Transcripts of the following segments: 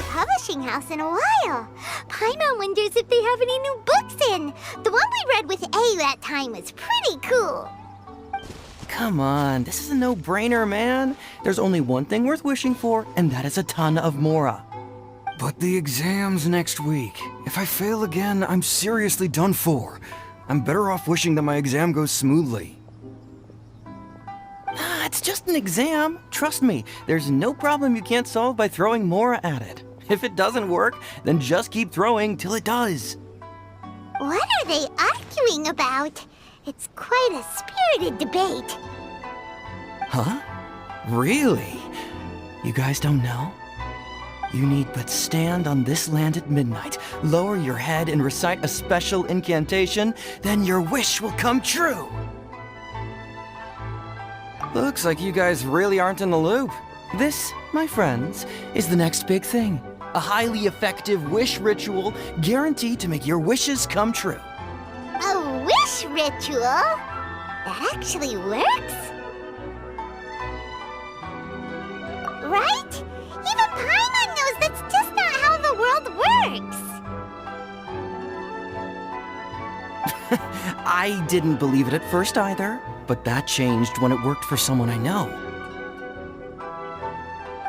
Publishing house in a while. Paimon wonders if they have any new books in. The one we read with A that time was pretty cool. Come on, this is a no-brainer, man. There's only one thing worth wishing for, and that is a ton of Mora. But the exam's next week. If I fail again, I'm seriously done for. I'm better off wishing that my exam goes smoothly. Ah, it's just an exam. Trust me, there's no problem you can't solve by throwing Mora at it. If it doesn't work, then just keep throwing till it does. What are they arguing about? It's quite a spirited debate. Huh? Really? You guys don't know? You need but stand on this land at midnight, lower your head and recite a special incantation, then your wish will come true. Looks like you guys really aren't in the loop. This, my friends, is the next big thing. A highly effective wish ritual guaranteed to make your wishes come true. A wish ritual? That actually works? Right? Even Paimon knows that's just not how the world works. I didn't believe it at first either, but that changed when it worked for someone I know.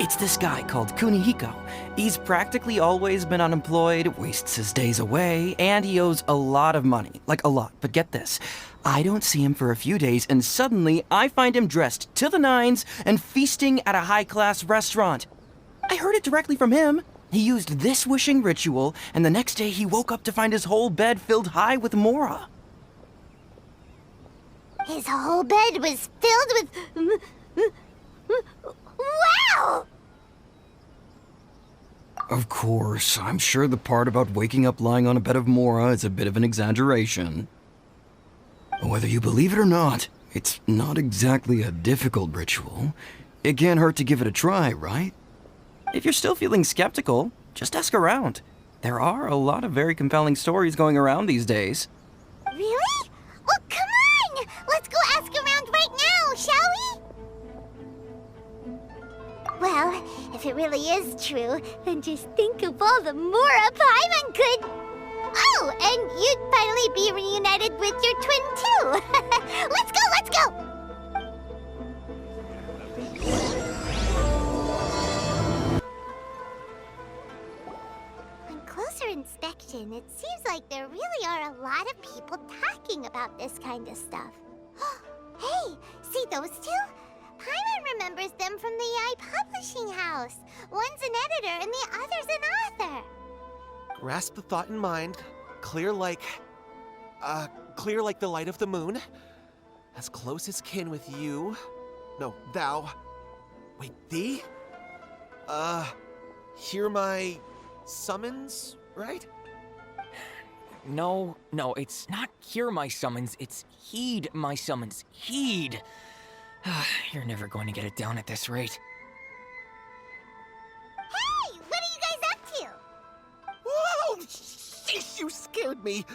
It's this guy called Kunihiko. He's practically always been unemployed, wastes his days away, and he owes a lot of money. Like a lot, but get this. I don't see him for a few days, and suddenly I find him dressed to the nines and feasting at a high-class restaurant. I heard it directly from him. He used this wishing ritual, and the next day he woke up to find his whole bed filled high with Mora. His whole bed was filled with... Wow! Of course, I'm sure the part about waking up lying on a bed of Mora is a bit of an exaggeration. Whether you believe it or not, it's not exactly a difficult ritual. It can't hurt to give it a try, right? If you're still feeling skeptical, just ask around. There are a lot of very compelling stories going around these days. Really? Well, come on! Let's go ask around right now, shall we? Well, if it really is true, then just think of all the Mora Paimon could... Oh, and you'd finally be reunited with your twin, too! Let's go, let's go! On closer inspection, it seems like there really are a lot of people talking about this kind of stuff. Hey, see those two? Paimon remembers them from the AI publishing house. One's an editor and the other's an author. Grasp the thought in mind. Clear like the light of the moon. As close as kin with you. No, thou. Wait, thee? Hear my summons, right? No, it's not hear my summons, it's heed my summons. Heed! You're never going to get it down at this rate. Hey, what are you guys up to? Whoa! Sheesh, you scared me.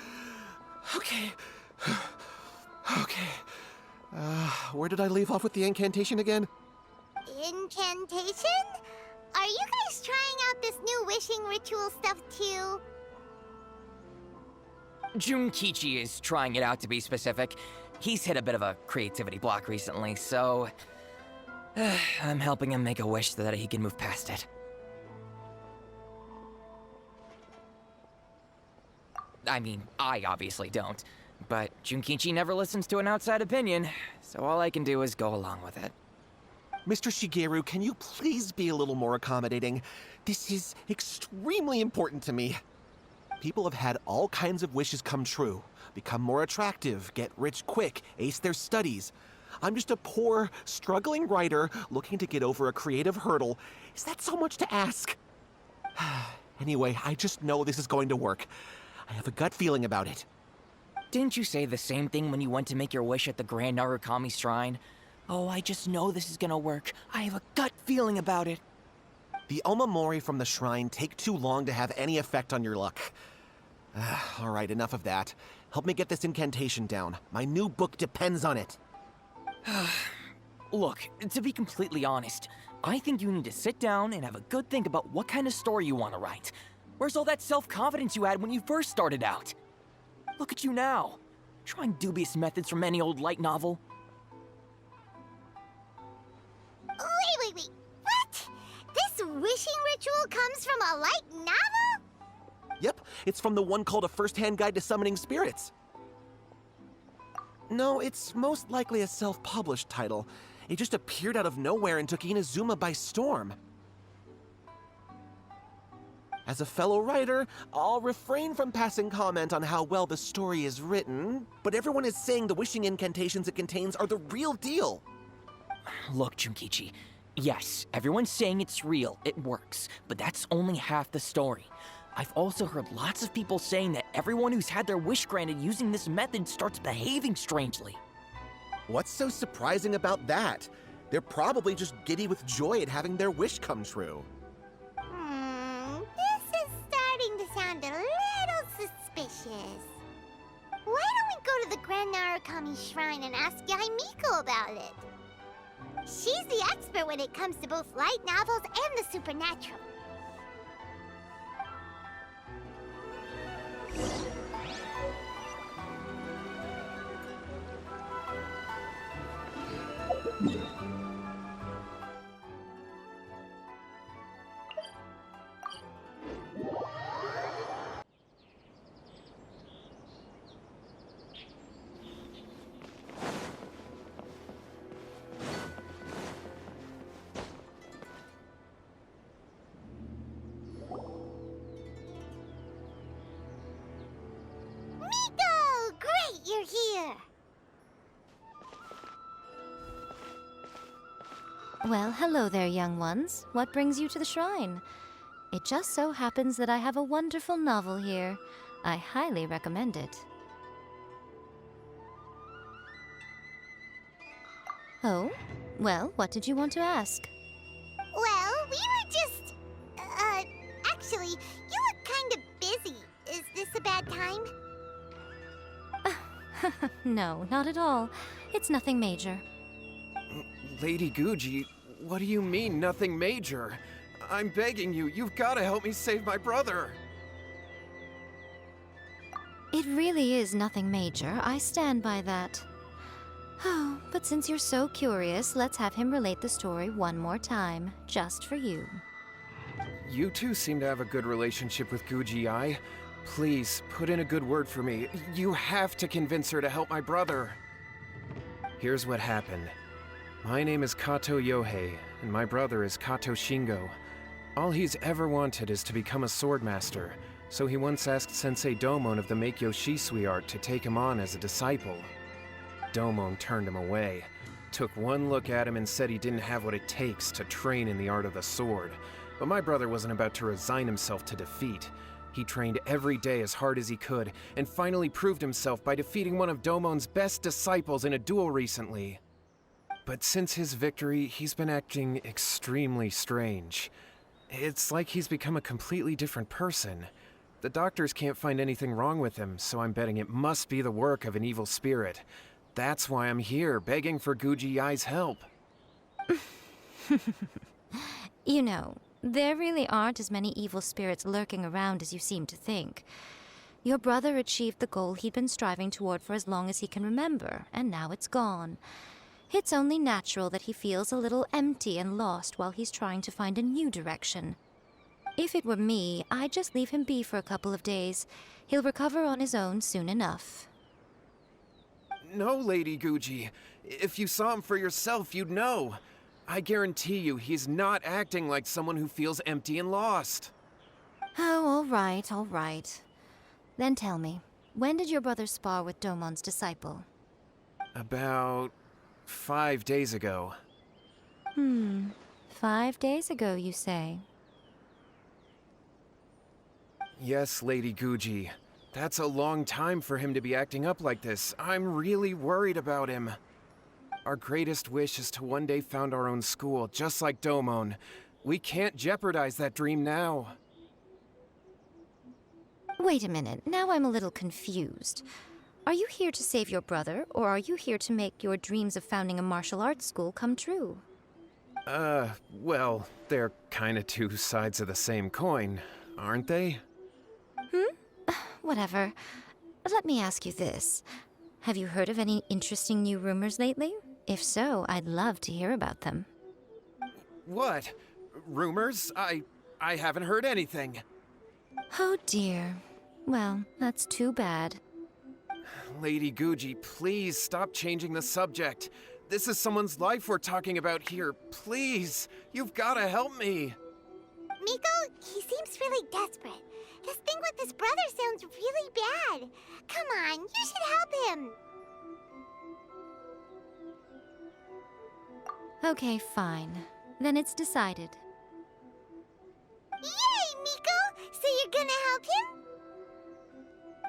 Okay. Okay. Where did I leave off with the incantation again? Incantation? Are you guys trying out this new wishing ritual stuff too? Junkichi is trying it out, to be specific. He's hit a bit of a creativity block recently, so... I'm helping him make a wish so that he can move past it. I mean, I obviously don't. But Junkichi never listens to an outside opinion, so all I can do is go along with it. Mr. Shigeru, can you please be a little more accommodating? This is extremely important to me. People have had all kinds of wishes come true. Become more attractive, get rich quick, ace their studies. I'm just a poor, struggling writer looking to get over a creative hurdle. Is that so much to ask? Anyway, I just know this is going to work. I have a gut feeling about it. Didn't you say the same thing when you went to make your wish at the Grand Narukami Shrine? Oh, I just know this is gonna work. I have a gut feeling about it. The omamori from the shrine take too long to have any effect on your luck. All right, enough of that. Help me get this incantation down. My new book depends on it. Look, to be completely honest, I think you need to sit down and have a good think about what kind of story you want to write. Where's all that self-confidence you had when you first started out? Look at you now, trying dubious methods from any old light novel. Wait. What? This wishing ritual comes from a light novel? Yep, it's from the one called A First-Hand Guide to Summoning Spirits. No, it's most likely a self-published title. It just appeared out of nowhere and took Inazuma by storm. As a fellow writer, I'll refrain from passing comment on how well the story is written, but everyone is saying the wishing incantations it contains are the real deal. Look, Junkichi, yes, everyone's saying it's real, it works, but that's only half the story. I've also heard lots of people saying that everyone who's had their wish granted using this method starts behaving strangely. What's so surprising about that? They're probably just giddy with joy at having their wish come true. This is starting to sound a little suspicious. Why don't we go to the Grand Narukami Shrine and ask Yai Miko about it? She's the expert when it comes to both light novels and the supernatural. Miko! Great, you're here! Well, hello there, young ones. What brings you to the shrine? It just so happens that I have a wonderful novel here. I highly recommend it. Oh? Well, what did you want to ask? Well, we were just... actually, you look kind of busy. Is this a bad time? No, not at all. It's nothing major. Lady Guji, what do you mean, nothing major? I'm begging you, you've got to help me save my brother. It really is nothing major. I stand by that. Oh, but since you're so curious, let's have him relate the story one more time, just for you. You two seem to have a good relationship with Guji-ai. Please, put in a good word for me. You have to convince her to help my brother. Here's what happened. My name is Kato Yohei, and my brother is Kato Shingo. All he's ever wanted is to become a swordmaster, so he once asked Sensei Domon of the Meikyo Shisui art to take him on as a disciple. Domon turned him away, took one look at him and said he didn't have what it takes to train in the art of the sword. But my brother wasn't about to resign himself to defeat. He trained every day as hard as he could, and finally proved himself by defeating one of Domon's best disciples in a duel recently. But since his victory, he's been acting extremely strange. It's like he's become a completely different person. The doctors can't find anything wrong with him, so I'm betting it must be the work of an evil spirit. That's why I'm here, begging for Guji-ai's help. You know, there really aren't as many evil spirits lurking around as you seem to think. Your brother achieved the goal he'd been striving toward for as long as he can remember, and now it's gone. It's only natural that he feels a little empty and lost while he's trying to find a new direction. If it were me, I'd just leave him be for a couple of days. He'll recover on his own soon enough. No, Lady Guji. If you saw him for yourself, you'd know. I guarantee you, he's not acting like someone who feels empty and lost. Oh, all right. Then tell me, when did your brother spar with Domon's disciple? About 5 days ago. 5 days ago, you say? Yes, Lady Guji. That's a long time for him to be acting up like this. I'm really worried about him. Our greatest wish is to one day found our own school, just like Domon. We can't jeopardize that dream now. Wait a minute, now I'm a little confused. Are you here to save your brother, or are you here to make your dreams of founding a martial arts school come true? Well, they're kinda two sides of the same coin, aren't they? Whatever. Let me ask you this. Have you heard of any interesting new rumors lately? If so, I'd love to hear about them. What? Rumors? I haven't heard anything. Oh dear. Well, that's too bad. Lady Guji, please stop changing the subject. This is someone's life we're talking about here. Please, you've gotta help me. Miko, he seems really desperate. His thing with his brother sounds really bad. Come on, you should help him. Okay, fine. Then it's decided. Yay, Miko! So you're gonna help him?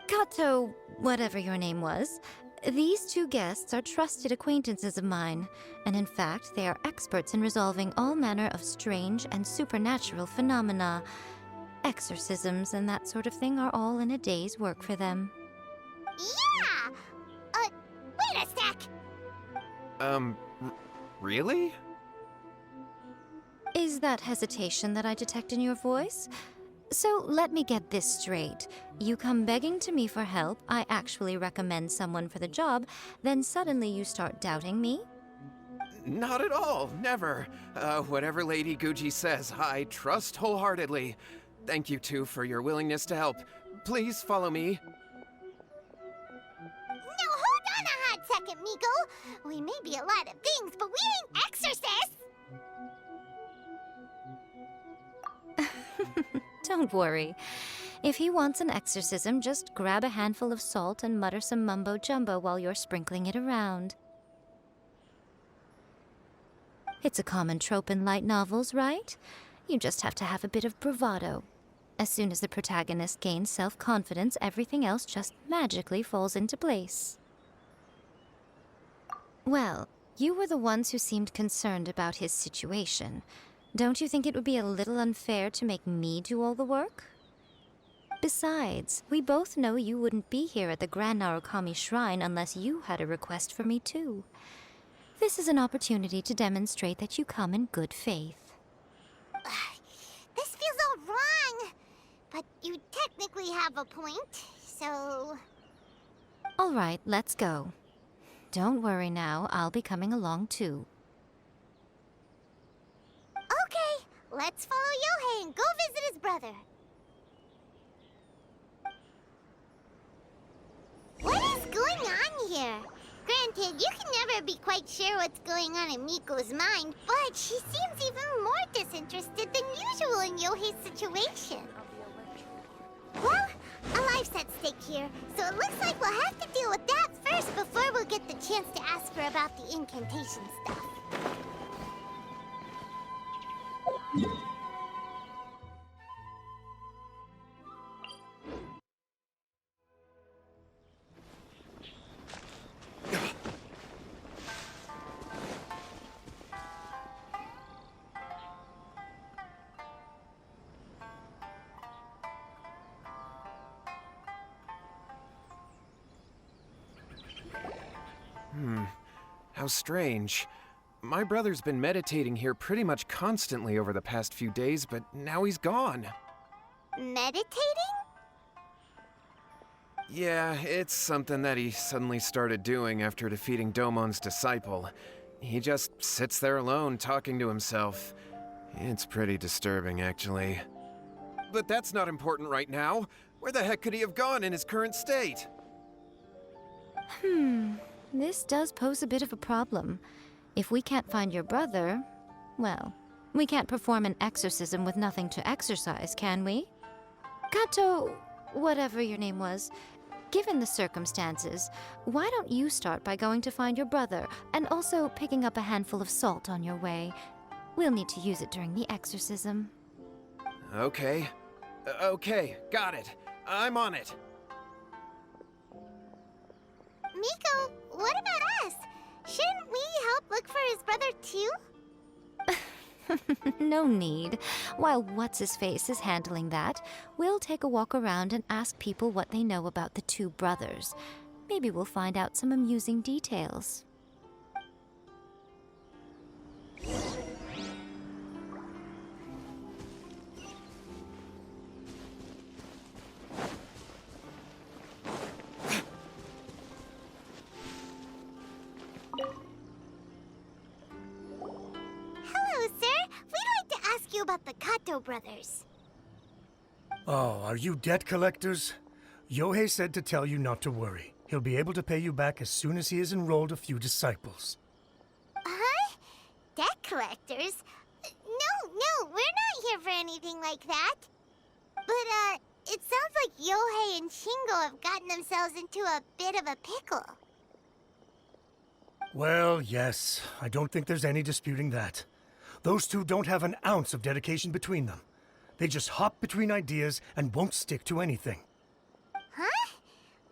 Kato, whatever your name was, these two guests are trusted acquaintances of mine, and in fact, they are experts in resolving all manner of strange and supernatural phenomena. Exorcisms and that sort of thing are all in a day's work for them. Yeah! Wait a sec! Really? Is that hesitation that I detect in your voice? So let me get this straight. You come begging to me for help, I actually recommend someone for the job, then suddenly you start doubting me? Not at all, never. Whatever Lady Guji says, I trust wholeheartedly. Thank you two for your willingness to help. Please follow me. No, hold on a hot second, Miko. We may be a lot of things, but we ain't exorcists. Don't worry. If he wants an exorcism, just grab a handful of salt and mutter some mumbo-jumbo while you're sprinkling it around. It's a common trope in light novels, right? You just have to have a bit of bravado. As soon as the protagonist gains self-confidence, everything else just magically falls into place. Well, you were the ones who seemed concerned about his situation. Don't you think it would be a little unfair to make me do all the work? Besides, we both know you wouldn't be here at the Grand Narukami Shrine unless you had a request for me too. This is an opportunity to demonstrate that you come in good faith. This feels all wrong. But you technically have a point, so... All right, let's go. Don't worry now, I'll be coming along too. Okay, let's follow Yohei and go visit his brother. What is going on here? Granted, you can never be quite sure what's going on in Miko's mind, but she seems even more disinterested than usual in Yohei's situation. Well, a life's at stake here, so it looks like we'll have to deal with that first before we'll get the chance to ask her about the incantation stuff. How strange. My brother's been meditating here pretty much constantly over the past few days, but now he's gone. Meditating? Yeah, it's something that he suddenly started doing after defeating Domon's disciple. He just sits there alone, talking to himself. It's pretty disturbing, actually. But that's not important right now. Where the heck could he have gone in his current state? This does pose a bit of a problem. If we can't find your brother, well, we can't perform an exorcism with nothing to exorcise, can we? Kato, whatever your name was, given the circumstances, why don't you start by going to find your brother and also picking up a handful of salt on your way? We'll need to use it during the exorcism. Okay. Okay, got it. I'm on it. Miko, what about us? Shouldn't we help look for his brother too? No need. While What's-His-Face is handling that, we'll take a walk around and ask people what they know about the two brothers. Maybe we'll find out some amusing details. you about the Kato brothers. Oh, are you debt collectors? Yohei said to tell you not to worry. He'll be able to pay you back as soon as he has enrolled a few disciples. Huh? Debt collectors? No, we're not here for anything like that. But, it sounds like Yohei and Shingo have gotten themselves into a bit of a pickle. Well, yes. I don't think there's any disputing that. Those two don't have an ounce of dedication between them. They just hop between ideas and won't stick to anything. Huh?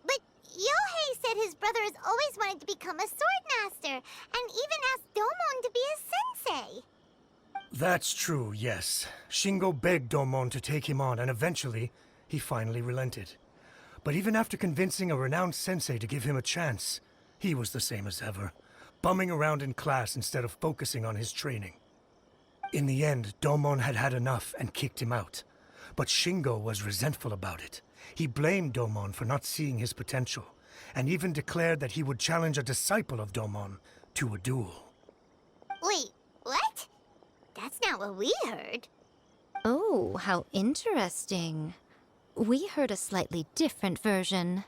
But Yohei said his brother has always wanted to become a sword master, and even asked Domon to be his sensei. That's true, yes. Shingo begged Domon to take him on, and eventually, he finally relented. But even after convincing a renowned sensei to give him a chance, he was the same as ever, bumming around in class instead of focusing on his training. In the end, Domon had had enough and kicked him out. But Shingo was resentful about it. He blamed Domon for not seeing his potential, and even declared that he would challenge a disciple of Domon to a duel. Wait, what? That's not what we heard. Oh, how interesting. We heard a slightly different version.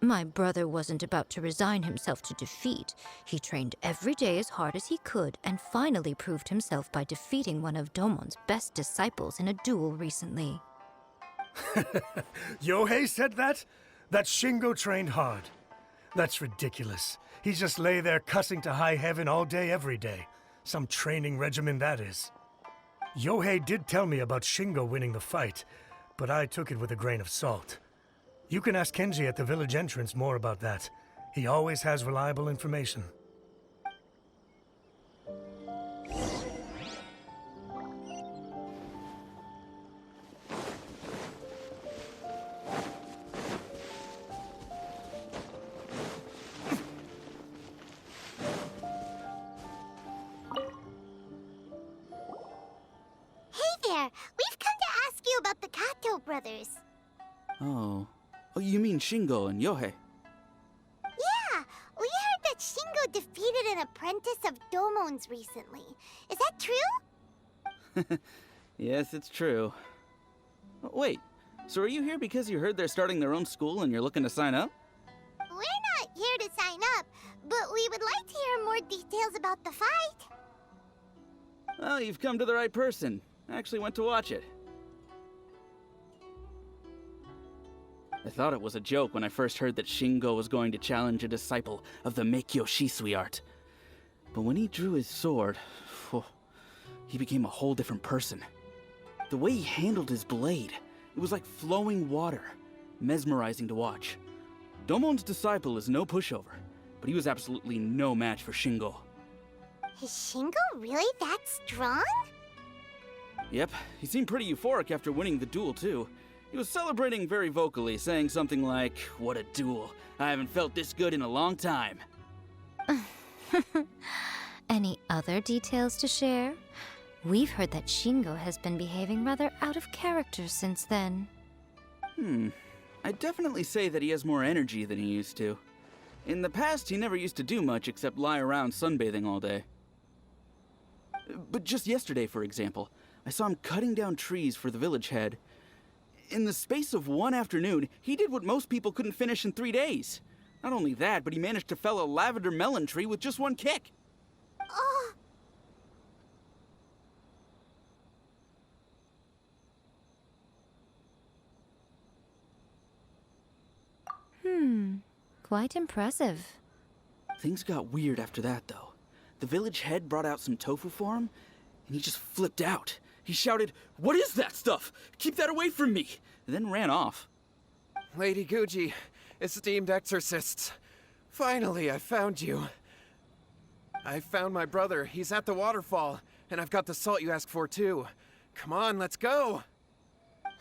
My brother wasn't about to resign himself to defeat. He trained every day as hard as he could and finally proved himself by defeating one of Domon's best disciples in a duel recently. Yohei said that? That Shingo trained hard. That's ridiculous. He just lay there cussing to high heaven all day, every day. Some training regimen, that is. Yohei did tell me about Shingo winning the fight, but I took it with a grain of salt. You can ask Kenji at the village entrance more about that. He always has reliable information. Hey there, we've come to ask you about the Kato brothers. Oh, you mean Shingo and Yohei? Yeah, we heard that Shingo defeated an apprentice of Domon's recently. Is that true? Yes, it's true. Wait, so are you here because you heard they're starting their own school and you're looking to sign up? We're not here to sign up, but we would like to hear more details about the fight. Well, you've come to the right person. I actually went to watch it. I thought it was a joke when I first heard that Shingo was going to challenge a disciple of the Meikyo Shisui art. But when he drew his sword, he became a whole different person. The way he handled his blade, it was like flowing water, mesmerizing to watch. Domon's disciple is no pushover, but he was absolutely no match for Shingo. Is Shingo really that strong? Yep, he seemed pretty euphoric after winning the duel too. He was celebrating very vocally, saying something like, "What a duel. I haven't felt this good in a long time." Any other details to share? We've heard that Shingo has been behaving rather out of character since then. I'd definitely say that he has more energy than he used to. In the past, he never used to do much except lie around sunbathing all day. But just yesterday, for example, I saw him cutting down trees for the village head. In the space of one afternoon, he did what most people couldn't finish in 3 days. Not only that, but he managed to fell a lavender melon tree with just one kick. Oh, Quite impressive. Things got weird after that, though. The village head brought out some tofu for him, and he just flipped out. He shouted, "What is that stuff? Keep that away from me!" and then ran off. Lady Guji, esteemed exorcists. Finally, I found you. I found my brother. He's at the waterfall, and I've got the salt you asked for, too. Come on, let's go!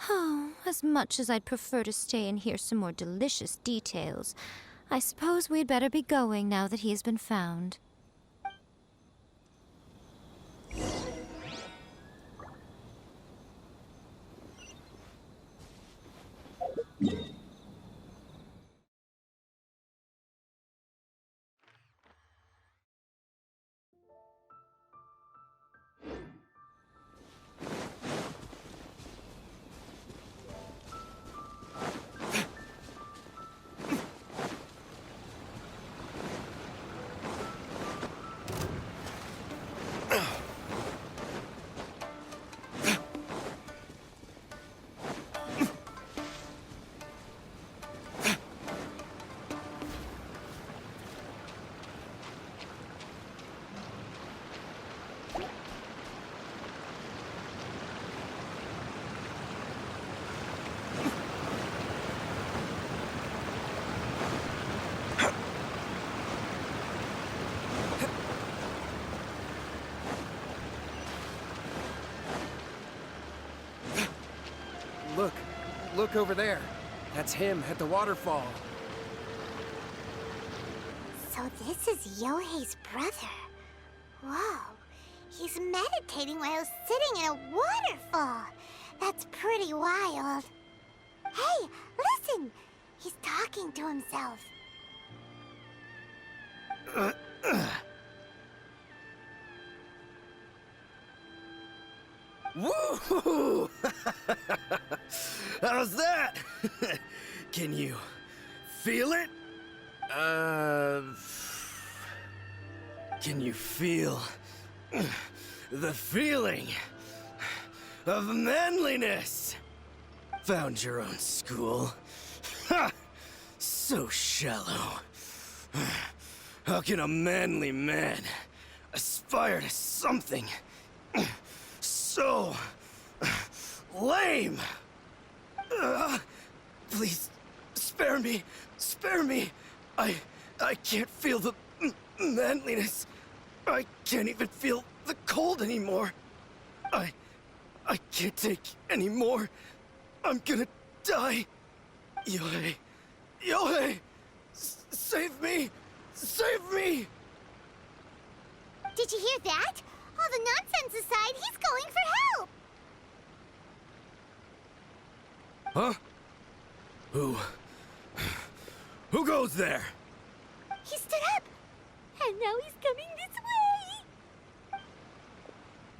Oh, as much as I'd prefer to stay and hear some more delicious details, I suppose we'd better be going now that he has been found. look over there. That's him at the waterfall. So this is Yohei's brother. Whoa. He's meditating while sitting in a waterfall. That's pretty wild. Hey, listen! He's talking to himself. Woo! How's that? Can you feel it? Can you feel the feeling of manliness? Found your own school. Ha! So shallow. How can a manly man aspire to something so lame? Please, spare me. Spare me. I can't feel the manliness. I can't even feel the cold anymore. I can't take any more. I'm gonna die. Yohei. Yohei! Save me! Save me! Did you hear that? All the nonsense aside, he's going for help! Huh? Who goes there? He stood up! And now he's coming this way!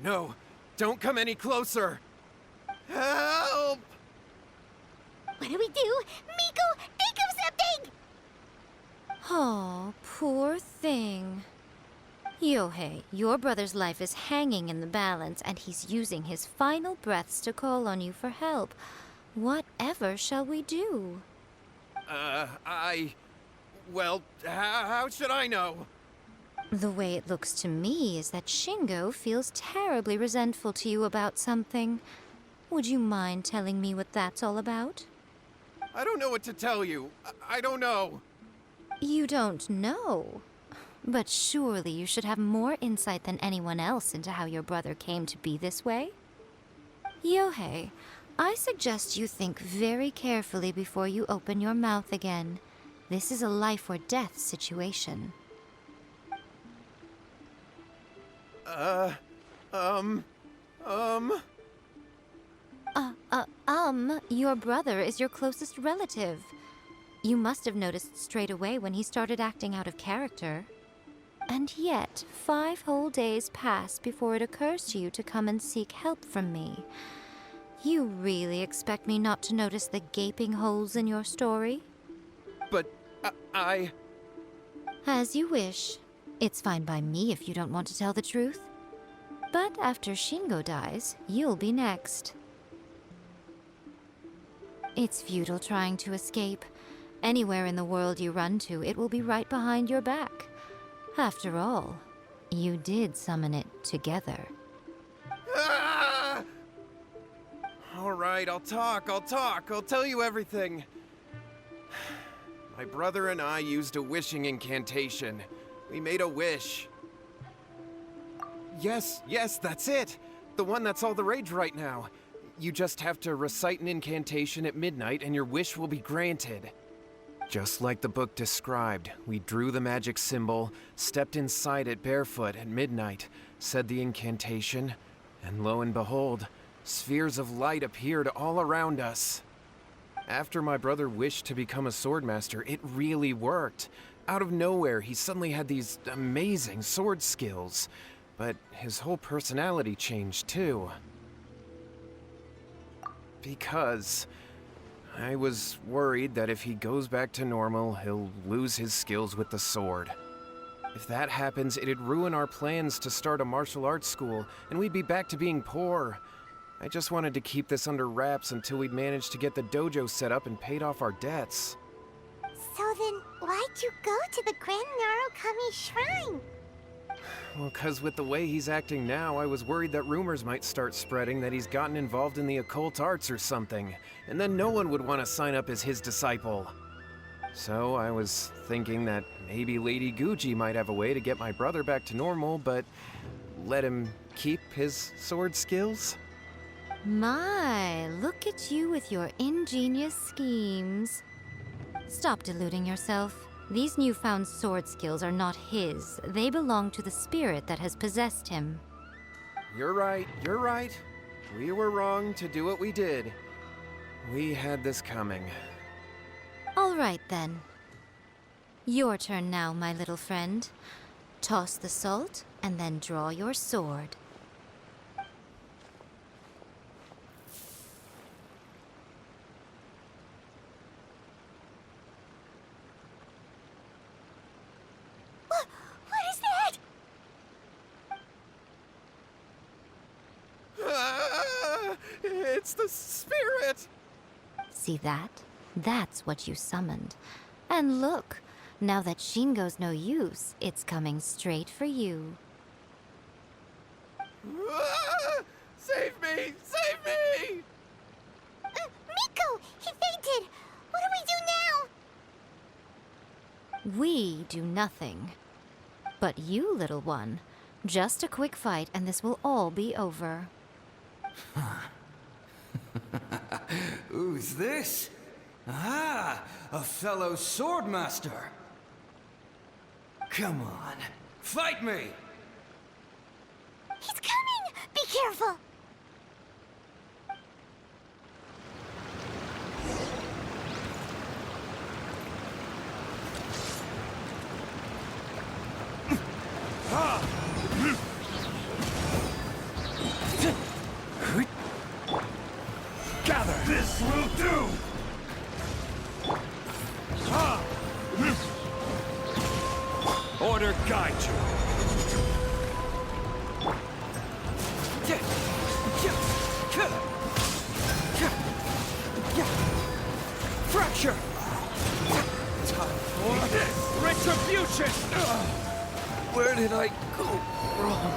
No, don't come any closer. Help! What do we do? Miko, think of something! Oh, poor thing. Yohei, your brother's life is hanging in the balance, and he's using his final breaths to call on you for help. Whatever shall we do? Well, how should I know? The way it looks to me is that Shingo feels terribly resentful to you about something. Would you mind telling me what that's all about? I don't know what to tell you. I don't know. You don't know? But surely you should have more insight than anyone else into how your brother came to be this way? Yohei, I suggest you think very carefully before you open your mouth again. This is a life or death situation. Your brother is your closest relative. You must have noticed straight away when he started acting out of character. And yet, 5 whole days pass before it occurs to you to come and seek help from me. You really expect me not to notice the gaping holes in your story? But I... As you wish. It's fine by me if you don't want to tell the truth. But after Shingo dies, you'll be next. It's futile trying to escape. Anywhere in the world you run to, it will be right behind your back. After all, you did summon it together. Ah! All right, I'll talk. I'll tell you everything. My brother and I used a wishing incantation. We made a wish. Yes, that's it. The one that's all the rage right now. You just have to recite an incantation at midnight and your wish will be granted. Just like the book described, we drew the magic symbol, stepped inside it barefoot at midnight, said the incantation, and lo and behold, spheres of light appeared all around us. After my brother wished to become a swordmaster, it really worked. Out of nowhere, he suddenly had these amazing sword skills, but his whole personality changed too. Because I was worried that if he goes back to normal, he'll lose his skills with the sword. If that happens, it'd ruin our plans to start a martial arts school, and we'd be back to being poor. I just wanted to keep this under wraps until we'd managed to get the dojo set up and paid off our debts. So then, why'd you go to the Grand Narukami Shrine? Well, 'cause with the way he's acting now, I was worried that rumors might start spreading that he's gotten involved in the occult arts or something, and then no one would want to sign up as his disciple. So I was thinking that maybe Lady Guji might have a way to get my brother back to normal, but let him keep his sword skills? My, look at you with your ingenious schemes. Stop deluding yourself. These newfound sword skills are not his. They belong to the spirit that has possessed him. You're right, you're right. We were wrong to do what we did. We had this coming. All right, then. Your turn now, my little friend. Toss the salt, and then draw your sword. What is that? It's the spirit! See that? That's what you summoned. And look, now that Shingo's no use, it's coming straight for you. Save me! Save me! Miko! He fainted! What do we do now? We do nothing. But you, little one, just a quick fight and this will all be over. Who's this? Ah, a fellow swordmaster. Come on, fight me! He's coming! Be careful! Gather! This will do! Order guide you. Fracture! For this retribution! Where did I go wrong?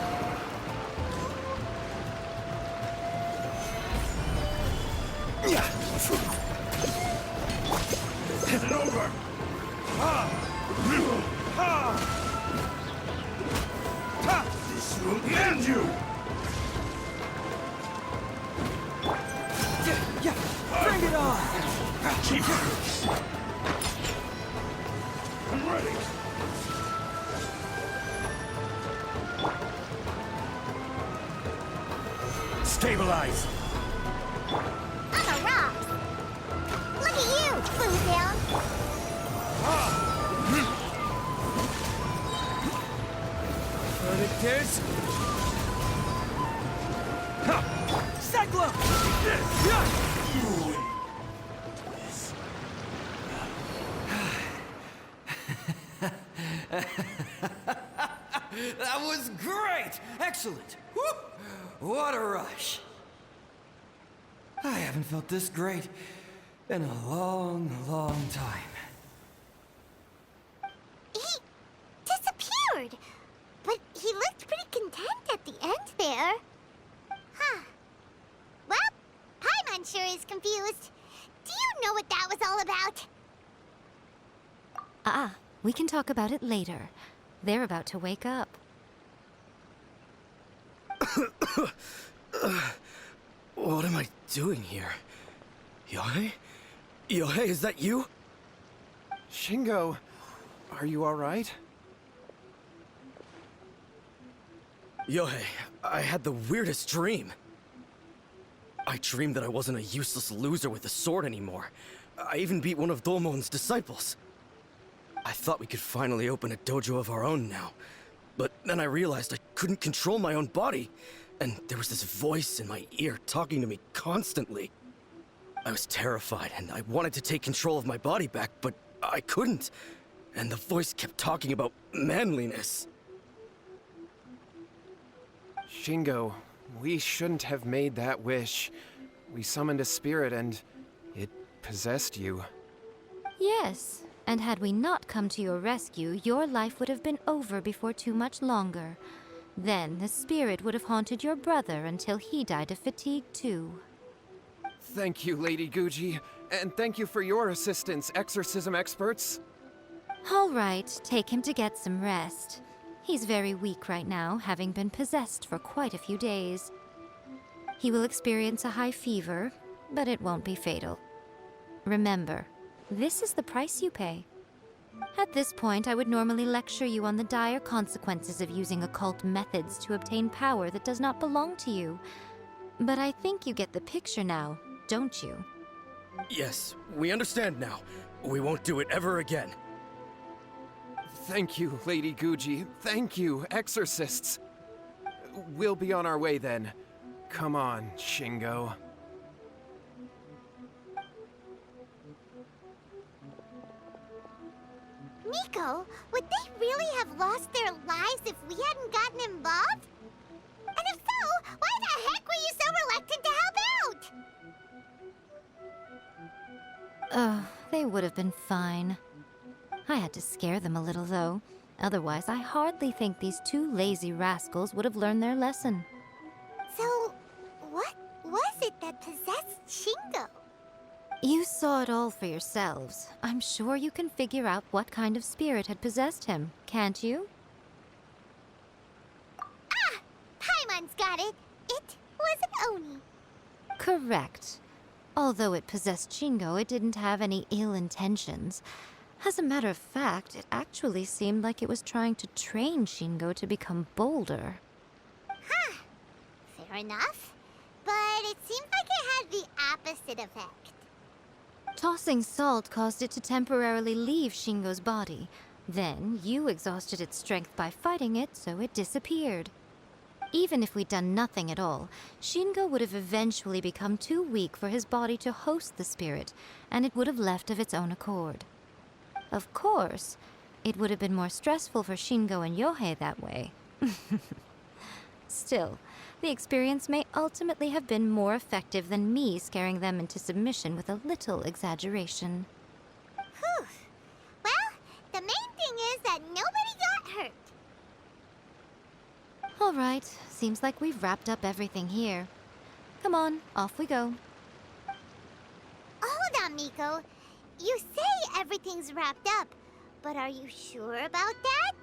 Is it over? This will end you! Bring it on! I'm ready! Stabilize! I'm a rock! Look at you, Blue Down! Verdict is... Cyclone! That was great! Excellent! Whoop! What a rush! I haven't felt this great in a long, long time. He disappeared! But he looked pretty content at the end there. Huh. Well, Paimon sure is confused. Do you know what that was all about? We can talk about it later. They're about to wake up. What am I doing here? Yohei? Yohei, is that you? Shingo, are you alright? Yohei, I had the weirdest dream. I dreamed that I wasn't a useless loser with a sword anymore. I even beat one of Domon's disciples. I thought we could finally open a dojo of our own now. But then I realized I couldn't control my own body. And there was this voice in my ear talking to me constantly. I was terrified and I wanted to take control of my body back, but I couldn't. And the voice kept talking about manliness. Shingo, we shouldn't have made that wish. We summoned a spirit and it possessed you. Yes, and had we not come to your rescue, your life would have been over before too much longer. Then the spirit would have haunted your brother until he died of fatigue too. Thank you, Lady Guji, and thank you for your assistance, exorcism experts. All right, take him to get some rest. He's very weak right now, having been possessed for quite a few days. He will experience a high fever, but it won't be fatal. Remember, this is the price you pay. At this point, I would normally lecture you on the dire consequences of using occult methods to obtain power that does not belong to you. But I think you get the picture now, don't you? Yes, we understand now. We won't do it ever again. Thank you, Lady Guji. Thank you, exorcists. We'll be on our way then. Come on, Shingo. Miko, would they really have lost their lives if we hadn't gotten involved? And if so, why the heck were you so reluctant to help out? Oh, they would have been fine. I had to scare them a little, though. Otherwise, I hardly think these two lazy rascals would have learned their lesson. So, what was it that possessed Shingo? You saw it all for yourselves. I'm sure you can figure out what kind of spirit had possessed him, can't you? Ah! Paimon's got it. It was an Oni. Correct. Although it possessed Shingo, it didn't have any ill intentions. As a matter of fact, it actually seemed like it was trying to train Shingo to become bolder. Huh. Fair enough. But it seemed like it had the opposite effect. Tossing salt caused it to temporarily leave Shingo's body. Then, you exhausted its strength by fighting it, so it disappeared. Even if we'd done nothing at all, Shingo would have eventually become too weak for his body to host the spirit, and it would have left of its own accord. Of course, it would have been more stressful for Shingo and Yohei that way. Still, the experience may ultimately have been more effective than me scaring them into submission with a little exaggeration. Whew. Well, the main thing is that nobody got hurt. All right, seems like we've wrapped up everything here. Come on, off we go. Hold on, Miko. You say everything's wrapped up, but are you sure about that?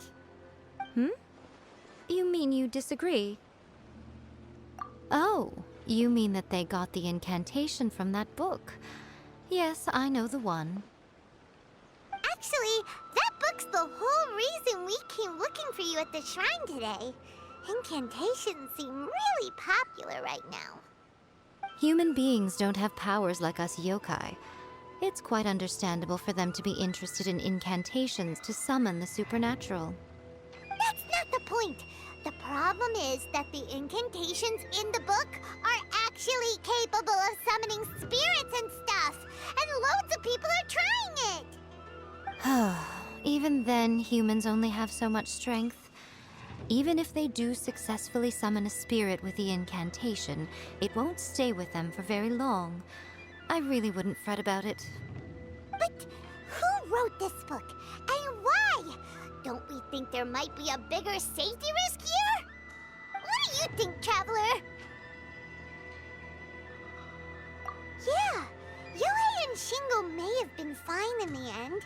You mean you disagree? Oh, you mean that they got the incantation from that book. Yes, I know the one. Actually, that book's the whole reason we came looking for you at the shrine today. Incantations seem really popular right now. Human beings don't have powers like us yokai. It's quite understandable for them to be interested in incantations to summon the supernatural. That's not the point. The problem is that the incantations in the book are actually capable of summoning spirits and stuff, and loads of people are trying it. Even then, humans only have so much strength. Even if they do successfully summon a spirit with the incantation, it won't stay with them for very long. I really wouldn't fret about it. But who wrote this book, and why? Don't we think there might be a bigger safety risk here? What do you think, Traveler? Yeah, Yohei and Shingo may have been fine in the end,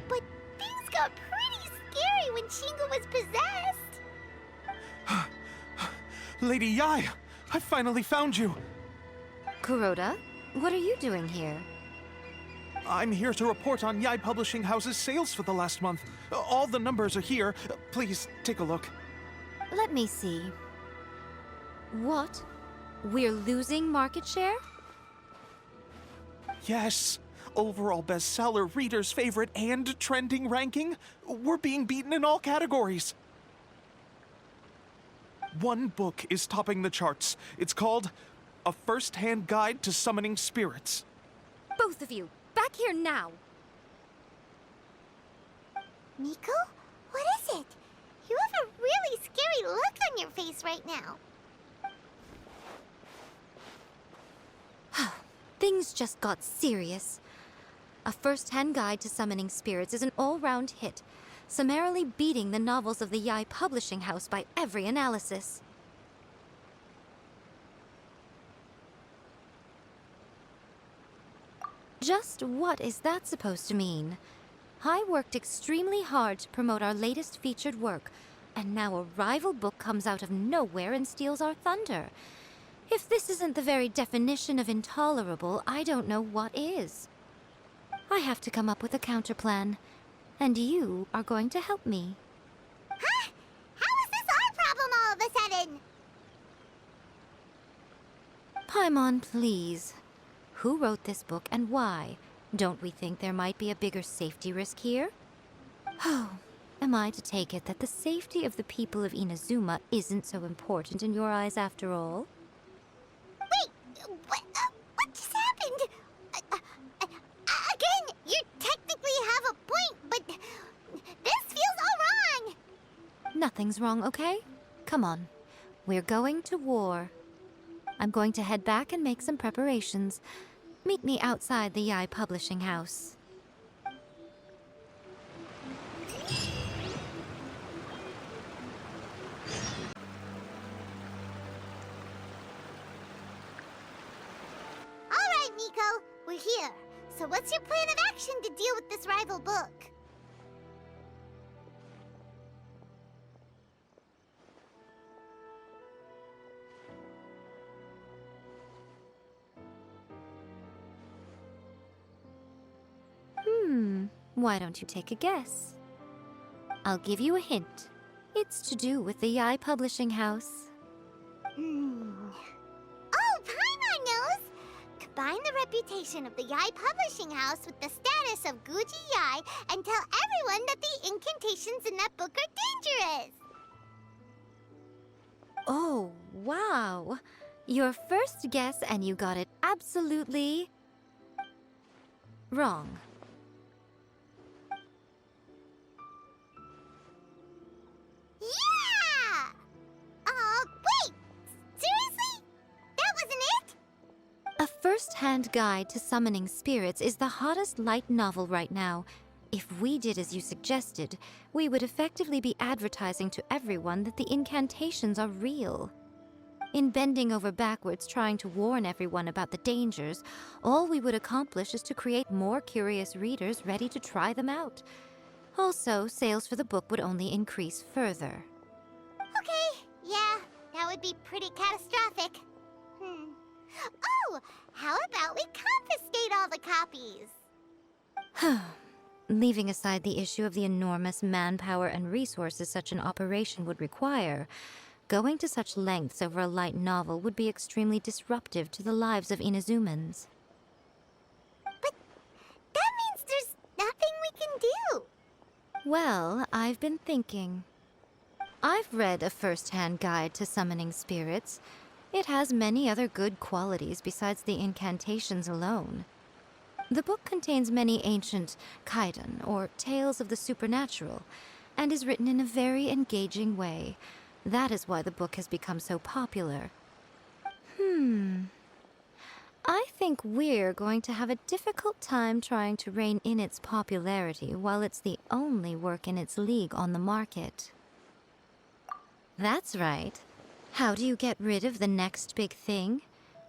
but things got pretty scary when Shingo was possessed. Lady Yai, I finally found you. Kuroda, what are you doing here? I'm here to report on Yai Publishing House's sales for the last month. All the numbers are here. Please, take a look. Let me see. What? We're losing market share? Yes. Overall bestseller, reader's favorite, and trending ranking. We're being beaten in all categories. One book is topping the charts. It's called A First-Hand Guide to Summoning Spirits. Both of you, back here now! Miko? What is it? You have a really scary look on your face right now. Things just got serious. A First-Hand Guide to Summoning Spirits is an all-round hit, summarily beating the novels of the Yai Publishing House by every analysis. Just what is that supposed to mean? I worked extremely hard to promote our latest featured work, and now a rival book comes out of nowhere and steals our thunder. If this isn't the very definition of intolerable, I don't know what is. I have to come up with a counterplan, and you are going to help me. Huh? How is this our problem all of a sudden? Paimon, please. Who wrote this book and why? Don't we think there might be a bigger safety risk here? Oh, am I to take it that the safety of the people of Inazuma isn't so important in your eyes after all? Wait, what just happened? Again, you technically have a point, but this feels all wrong. Nothing's wrong, okay? Come on. We're going to war. I'm going to head back and make some preparations. Meet me outside the Yai Publishing House. All right, Miko, we're here. So what's your plan of action to deal with this rival book? Why don't you take a guess? I'll give you a hint. It's to do with the Yai Publishing House. Oh, Paimon knows! Combine the reputation of the Yai Publishing House with the status of Guji Yai and tell everyone that the incantations in that book are dangerous! Oh, wow. Your first guess and you got it absolutely wrong. Yeah! Wait! Seriously? That wasn't it? A first-hand guide to summoning spirits is the hottest light novel right now. If we did as you suggested, we would effectively be advertising to everyone that the incantations are real. In bending over backwards trying to warn everyone about the dangers, all we would accomplish is to create more curious readers ready to try them out. Also, sales for the book would only increase further. Okay, yeah, that would be pretty catastrophic. Oh, how about we confiscate all the copies? Leaving aside the issue of the enormous manpower and resources such an operation would require, going to such lengths over a light novel would be extremely disruptive to the lives of Inazumans. But that means there's nothing we can do. Well, I've been thinking. I've read a first-hand guide to summoning spirits. It has many other good qualities besides the incantations alone. The book contains many ancient kaidan, or tales of the supernatural, and is written in a very engaging way. That is why the book has become so popular. I think we're going to have a difficult time trying to rein in its popularity while it's the only work in its league on the market. That's right. How do you get rid of the next big thing?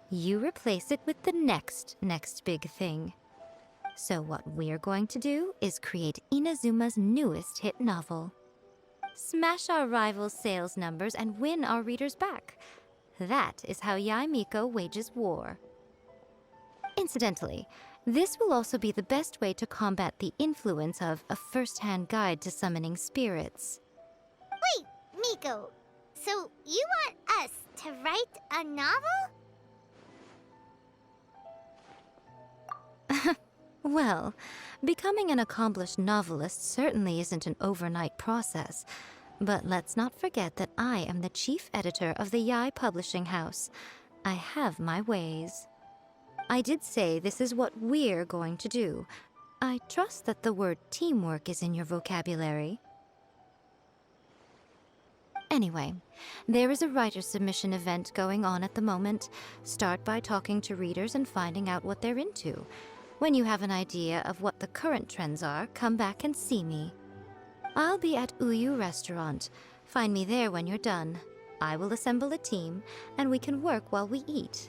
You replace it with the next big thing. So what we're going to do is create Inazuma's newest hit novel. Smash our rivals' sales numbers and win our readers back. That is how Yai Miko wages war. Incidentally, this will also be the best way to combat the influence of a first-hand guide to summoning spirits. Wait, Miko, so you want us to write a novel? Well, becoming an accomplished novelist certainly isn't an overnight process. But let's not forget that I am the chief editor of the Yai Publishing House. I have my ways. I did say this is what we're going to do. I trust that the word teamwork is in your vocabulary. Anyway, there is a writer's submission event going on at the moment. Start by talking to readers and finding out what they're into. When you have an idea of what the current trends are, come back and see me. I'll be at Uyu Restaurant. Find me there when you're done. I will assemble a team, and we can work while we eat.